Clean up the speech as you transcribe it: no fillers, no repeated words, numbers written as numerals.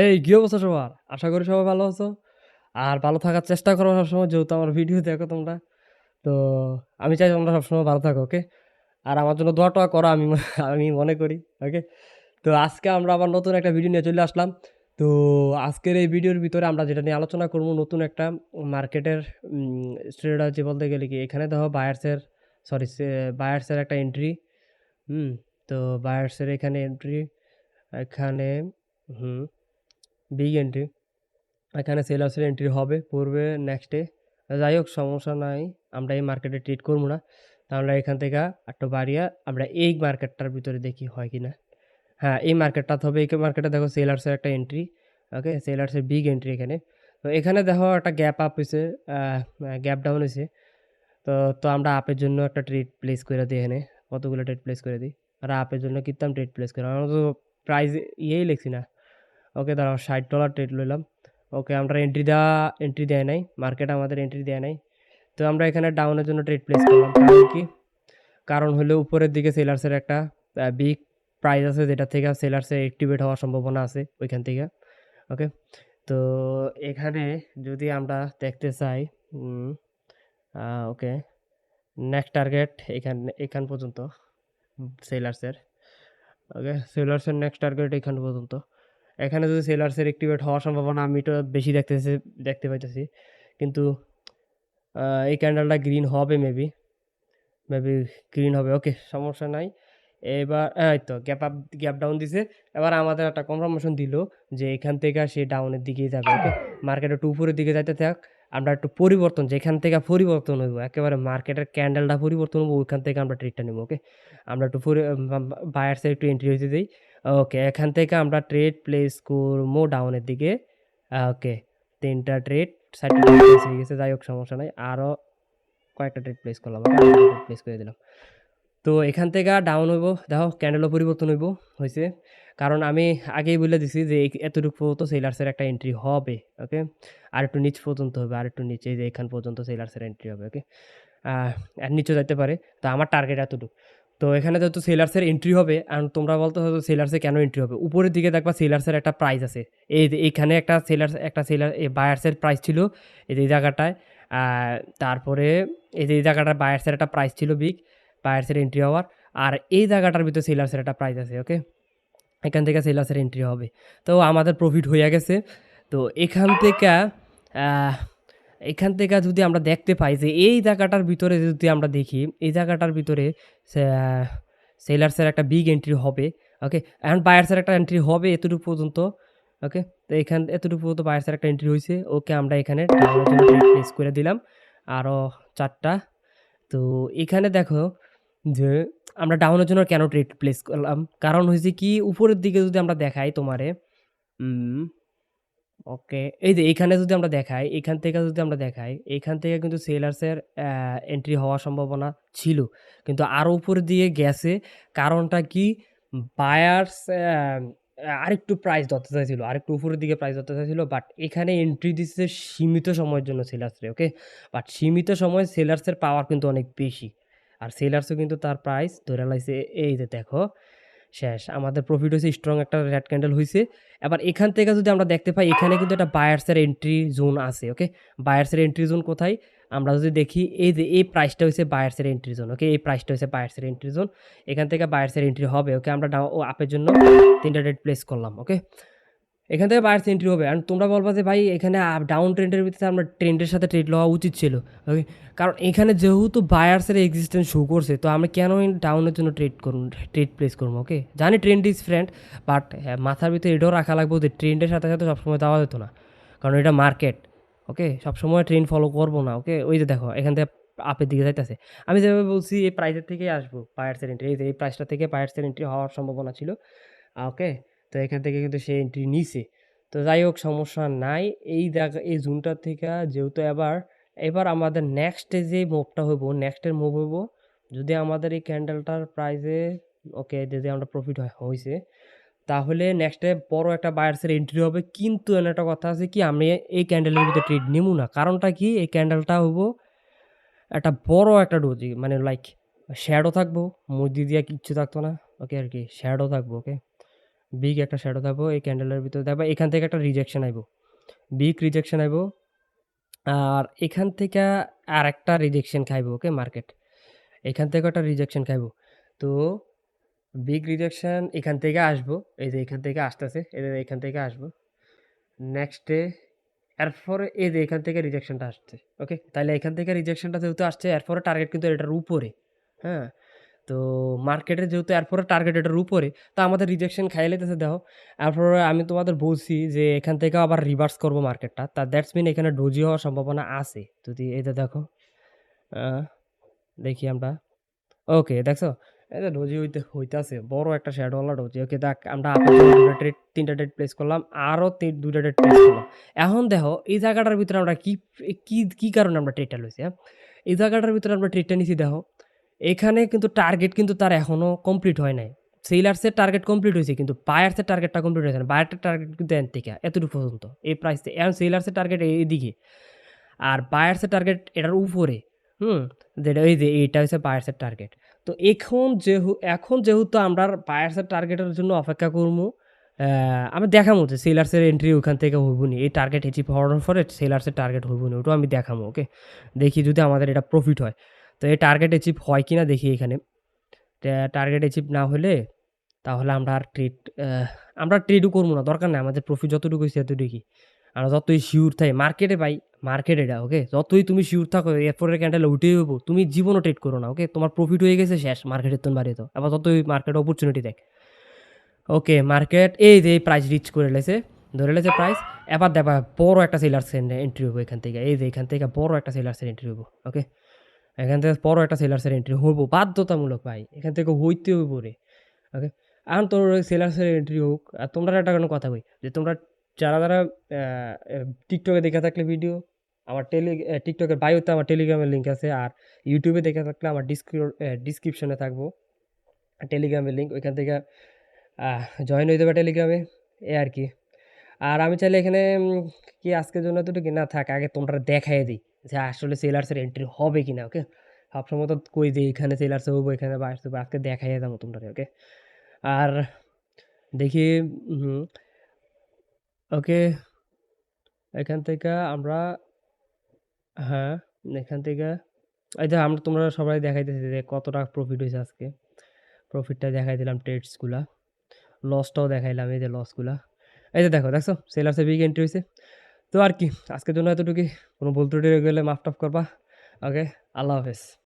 এই কি অবস্থা সবার? আশা করি সবাই ভালো আছো। আর ভালো থাকার চেষ্টা করো সবসময় যেহেতু আমার ভিডিও দেখো তোমরা। তো আমি চাই তোমরা সবসময় ভালো থাকো, ওকে? আর আমার জন্য দোয়া-টোয়া করো আমি মনে করি, ওকে? তো আজকে আমরা আবার নতুন একটা ভিডিও নিয়ে চলে আসলাম। তো আজকের এই ভিডিওর ভিতরে আমরা যেটা নিয়ে আলোচনা করব নতুন একটা মার্কেটের স্ট্র্যাটেজি বলতে গেলে কি এখানে দেখো বায়ার্স এর একটা এন্ট্রি। হুম? তো বায়ার্স এর এখানে এন্ট্রি, এখানে হুম, বিগ এন্ট্রি। এখানে সেলার্সের এন্ট্রি হবে পূর্বে নেক্সটে। যাই হোক সমস্যা নাই। আমরা এই মার্কেটে ট্রেড করবো না। তো আমরা এখান থেকে একটু বাড়িয়া আমরা এই মার্কেটটার ভিতরে দেখি হয় কিনা। হ্যাঁ, এই মার্কেটটা হবে। এই মার্কেটে দেখো সেলার্সের একটা এন্ট্রি। ওকে? সেলার্সের বিগ এন্ট্রি এখানে। তো এখানে দেখো একটা গ্যাপ আপ হইছে, আ গ্যাপ ডাউন হইছে। তো তো আমরা আপের জন্য একটা ট্রেড প্লেস কইরা দেই এখানে। কতগুলো ট্রেড প্লেস করে দিই। আর আপের জন্য কিত্তাম ট্রেড প্লেস কইরা। আমরা তো প্রাইস ইয়েই লিখছি না। ওকে দাঁড়াও $৬০ ট্রেড লইলাম। ওকে আমরা এন্ট্রি দেয় নাই। মার্কেট আমাদের এন্ট্রি দেয় নাই। তো আমরা এখানে ডাউনের জন্য ট্রেড প্লেস করলাম। কারণ কি? কারণ হলো উপরের দিকে সেলার্সের একটা বিগ প্রাইস আছে যেটা থেকে সেলার্সের অ্যাক্টিভেট হওয়ার সম্ভাবনা আছে ওইখান থেকে। ওকে? তো এখানে যদি আমরা দেখতে চাই উম আ ওকে নেক্সট টার্গেট এখান পর্যন্ত সেলার্সের। ওকে? সেলার্সের নেক্সট টার্গেট এখান পর্যন্ত। এখানে যদি সেলার্সের অ্যাক্টিভেট হওয়ার সম্ভাবনা আমি তো বেশি দেখতে পাইতেছি। কিন্তু এই ক্যান্ডেলটা গ্রিন হবে মেবি গ্রিন হবে। ওকে সমস্যা নাই। এবার এই তো গ্যাপ ডাউন দিছে। এবার আমাদের একটা কনফার্মেশন দিল যে এখান থেকে সে ডাউনের দিকেই যাবে। ওকে? মার্কেট একটু উপরের দিকে যাইতে থাক। আমরা একটু পরিবর্তন যেখান থেকে পরিবর্তন হইব একেবারে মার্কেটের ক্যান্ডেলটা পরিবর্তন হইব ওইখান থেকে আমরা ট্রেডটা নিব। ওকে? আমরা একটু বায়ার্স এর একটু এন্ট্রি হইতে দেই। ওকে এখান থেকে আমরা ট্রেড প্লেস করবো ডাউনের দিকে। ওকে ৩ টা ট্রেড ৪ টা ট্রেড প্লেস হয়ে গেছে। যাই হোক সমস্যা নাই। আরো কয়েকটা ট্রেড প্লেস করলাম। ওকে? আরেকটা ট্রেড প্লেস করে দিলাম। তো এখান থেকে ডাউন হইব। দেখো ক্যান্ডেলও পরিবর্তন হইব, হইছে। কারণ আমি আগেই বইলা দিছি যে এতটুকু পর্যন্ত সেলার্সের একটা এন্ট্রি হবে। ওকে? আরেকটু নিচ পর্যন্ত হবে, আরেকটু নিচে এই যে এখান পর্যন্ত সেলার্সের এন্ট্রি হবে। ওকে? আ এর নিচেও যাইতে পারে। তো আমার টার্গেট এতটুক। তো এখানে যেহেতু সেলার্সের এন্ট্রি হবে and তোমরা বলতেছো সেলার্সে কেন এন্ট্রি হবে? উপরের দিকে দেখবা সেলার্সের একটা প্রাইস আছে। এই যে এইখানে একটা সেলার বায়ার্স এর প্রাইস ছিল এই যে এই জায়গাটায়। আ তারপরে এই যে এই জায়গাটায় বায়ার্স এর একটা প্রাইস ছিল বিগ। বায়ার্স এর এন্ট্রি হওয়ার। আর এই জায়গাটার ভিতরে সেলার্সের একটা প্রাইস আছে। ওকে? এখান থেকে সেলার্সের এন্ট্রি হবে। তো আমাদের প্রফিট হইয়া গেছে। তো আহ এখান থেকে যদি আমরা দেখতে পাই যে এই জায়গাটার ভিতরে যদি আমরা দেখি, এই জায়গাটার ভিতরে সে সেলার্সের একটা বিগ এন্ট্রি হবে। ওকে? এখন বায়ার্সের একটা এন্ট্রি হবে এতটুকু পর্যন্ত। ওকে? তো এতটুকু পর্যন্ত বায়ার্সের একটা এন্ট্রি হইছে। ওকে আমরা এখানে ডাউনের জন্য ট্রেড প্লেস করে দিলাম। আরো ৪ টা। তো এখানে দেখো যে আমরা ডাউনের জন্য কেন ট্রেড প্লেস করলাম? কারণ হইছে কি উপরের দিকে যদি আমরা দেখাই তোমারে উম ওকে। এই যে এইখানে যদি আমরা দেখাই, এখান থেকে যদি আমরা দেখাই, এখান থেকে কিন্তু সেলার্সের এন্ট্রি হওয়ার সম্ভাবনা ছিল। কিন্তু আরো উপরের দিকে গেছে। কারণটা কি? বায়ার্স আরেকটু প্রাইস ধরতে চাইছিল। আরেকটু উপরের দিকে প্রাইস ধরতে চাইছিল। বাট এখানে এন্ট্রি দিছে সীমিত সময়ের জন্য সেলার্সরে, ওকে? বাট সীমিত সময়ে সেলার্সের পাওয়ার কিন্তু অনেক বেশি। আর সেলার্সও কিন্তু তার প্রাইস ধইরা লাইছে এই যে দেখো শেষ। আমাদের প্রফিট হইছে স্ট্রং একটা রেড ক্যান্ডেল হইছে। এবার এখান থেকে যদি আমরা দেখতে পাই এখানে কিন্তু একটা বায়ার্স এর এন্ট্রি জোন আছে। ওকে? বায়ার্স এর এন্ট্রি জোন কোথায়? আমরা যদি দেখি এই যে এই প্রাইসটা হইছে বায়ার্স এর এন্ট্রি জোন। ওকে? এই প্রাইসটা হইছে বায়ার্স এর এন্ট্রি জোন। এখান থেকে বায়ার্স এর এন্ট্রি হবে। ওকে? আমরা আপের জন্য ৩ টা ট্রেড প্লেস করলাম। ওকে? এখান থেকে বায়ার্স এন্ট্রি হবে। অ্যান্ড তোমরা বলবা যে ভাই এখানে ডাউন ট্রেন্ডের ভিতরে আমরা ট্রেন্ডের সাথে ট্রেড লওয়া উচিত ছিল। ওকে? কারণ এখানে যেহেতু বায়ার্স এর এক্সিস্টেন্স শো করছে তো আমরা কেন ডাউনের জন্য ট্রেড প্লেস করব? ওকে? জানি ট্রেন্ড ইজ ফ্রেন্ড বাট মাথার ভিতরে এটাও রাখা লাগবে যে ট্রেন্ডের সাথে, সাথে সবসময় যাওয়া যেত না। কারণ এটা মার্কেট। ওকে? সবসময় ট্রেন্ড ফলো করব না। ওকে? ওই যে দেখো এখান থেকে আপের দিকে যাইতেছে। আমি যেভাবে বলছি এই প্রাইসের থেকেই আসবো বায়ার্স এর এন্ট্রি। এই যে এই প্রাইসটা থেকে বায়ার্স এর এন্ট্রি হওয়ার সম্ভাবনা ছিল। ওকে? তো এখান থেকে কিন্তু সে এন্ট্রি নিছে। তো যাই হোক সমস্যা নাই। এই জোনটা থেকে যেহেতু এবার আমাদের নেক্সট যে মুভটা হইব, নেক্সটের মুভ হইব যদি আমাদের এই ক্যান্ডেলটার প্রাইসে ওকে যদি আমরা প্রফিট হইছে, তাহলে নেক্সটে বড় একটা বায়ার্সের এন্ট্রি হবে। কিন্তু এখানে একটা কথা আছে কি আমি এই ক্যান্ডেলের ভিতরে ট্রেড নিবো না। কারণটা কি? এই ক্যান্ডেলটা হইব একটা বড় একটা ডোজি মানে লাইক শ্যাডো থাকবো, মধ্যে দিয়া কিচ্ছু থাকতো না। ওকে আরকি শ্যাডো থাকবো, ওকে? বিগ একটা শ্যাডো থাকবো এই ক্যান্ডেলের ভিতরে দেখবা এখান থেকে একটা রিজেকশন আইব, বিগ রিজেকশন আইব। আর এখান থেকে আরেকটা রিজেকশন খাইবো, ওকে মার্কেট। এখান থেকেও একটা রিজেকশন খাইবো। তো বিগ রিজেকশন এখান থেকে আসবো, এই যে এখান থেকে আসতেছে, এই যে এখান থেকে আসবো। নেক্সট ডে এরপরে এই যে এখান থেকে রিজেকশনটা আসছে, ওকে। তাইলে এখান থেকে রিজেকশনটা যেহেতু আসছে এরপরে টার্গেট কিন্তু এটার উপরে, হ্যাঁ। তো মার্কেটে যেহেতু এরপরে টার্গেট এটার উপরে, তো আমাদের রিজেকশন খাইয়ে লাইতেছে দেখো। এরপরে আমি তোমাদের বলছি যে এখান থেকেও আবার রিভার্স করবো মার্কেটটা। তা দ্যাটস মিন এখানে ডোজি হওয়ার সম্ভাবনা আছে। যদি এই যে দেখো, দেখি আমরা, ওকে দেখছো? এই যে ডোজি হইতাছে। বড় একটা শ্যাডোওয়ালা ডোজি। ওকে দেখ আমরা আপাতত ২ টা ট্রেড ৩ টা ট্রেড প্লেস করলাম। আরো ২ টা ট্রেড প্লেস করলাম। এখন দেখো এই জায়গাটার ভিতরে আমরা কি কারণে আমরা ট্রেডটা লইছি, হ্যাঁ? এই জায়গাটার ভিতরে আমরা ট্রেডটা নিছি দেখো। এখানে কিন্তু টার্গেট কিন্তু তার এখনো কমপ্লিট হয় নাই। সেলার্সের টার্গেট কমপ্লিট হইছে কিন্তু বায়ার্সের টার্গেটটা কমপ্লিট হইছে না। বায়ারটার টার্গেট কিন্তু এন থেকে এতটুকু পর্যন্ত। এই প্রাইস থেকে। এখন সেলার্সের টার্গেট এদিকে। আর বায়ার্সের টার্গেট এটার উপরে। হুম? যেটা এই যে এইটা হচ্ছে বায়ার্সের টার্গেট। তো এখন যেহেতু আমরা বায়ার্সের টার্গেটের জন্য অপেক্ষা করমু, আমি দেখামু যে সেলার্সের এন্ট্রি ওখান থেকে হইবনি। এই টার্গেট অ্যাচিভ হওয়ার পরে সেলার্সের টার্গেট হইবনি। ওটাও আমি দেখামু, ওকে? দেখি যদি আমাদের এটা প্রফিট হয়। তো এই টার্গেট অ্যাচিভ হয় কিনা দেখি এখানে। টার্গেট অ্যাচিভ না হলে তাহলে আমরা ট্রেডও করবো না। দরকার নাই। আমাদের প্রফিট যতটুকু হইছে এতটুকুই। আমরা যতই সিউর থাই মার্কেটে ভাই, মার্কেট এটা, ওকে? যতই তুমি সিউর থাকো এরপরের ক্যান্ডেলে উঠেই হইবো, তুমি জীবনও ট্রেড করো না, ওকে? তোমার প্রফিট হয়ে গেছে শেষ, মার্কেটের তুন বাড়িয়ে দাও। আবার যতই মার্কেট অপরচুনিটি দেখ। ওকে, মার্কেট এই যে প্রাইস রিচ করে লেছে, ধরে লেছে প্রাইস। এবার দেখবা বড় একটা সেলার্সের এন্ট্রি হইব এখান থেকে। এই যে এখান থেকে বড় একটা সেলার্সের এন্ট্রি হইব, ওকে? এখান থেকে বড় একটা সেলার্সের এন্ট্রি হইব বাধ্যতামূলক ভাই। এখান থেকে হইতে হইব রে, ওকে? এখন তোর ওই সেলার্সের এন্ট্রি হোক। আর তোমরা একটা কোনো কথা কই যে তোমরা যারা টিকটকে দেখে থাকলে ভিডিও, আমার টিকটকের বায়োতে আমার টেলিগ্রামের লিঙ্ক আছে। আর ইউটিউবে দেখে থাকলে আমার ডিসক্রিপশনে থাকবো টেলিগ্রামের লিঙ্ক। ওইখান থেকে জয়েন হয়ে যাবে টেলিগ্রামে, এ আর কি। আর আমি চাইলে এখানে কি আজকের জন্য এতটুকু না থাক, আগে তোমরা দেখাই দিই যে আসলে সেলার্সের এন্ট্রি হবে কিনা, ওকে? সবসময় তো কই যে এখানে সেলার্স হবো, এখানে বাইরে হবো, আজকে দেখাই যাবো তোমরা, ওকে? আর দেখি, হুম, ওকে, এখান থেকে আমরা, হ্যাঁ, এখান থেকে এই যে তোমরা সবাই দেখাইতেছি যে কত টাকা প্রফিট হয়েছে আজকে। প্রফিটটা দেখাই দিলাম, ট্রেডসগুলা। লসটাও দেখাইলাম, এই যে লসগুলা। এই যে দেখো, দেখছো? সেলার্সে বিগ এন্ট্রি হইছে। তো আর কি, আজকের জন্য এতটুকুই। কোনো ভুল ত্রুটি রয়ে গেলে মাফ টাফ করবা। ওকে, আল্লাহ হাফেজ।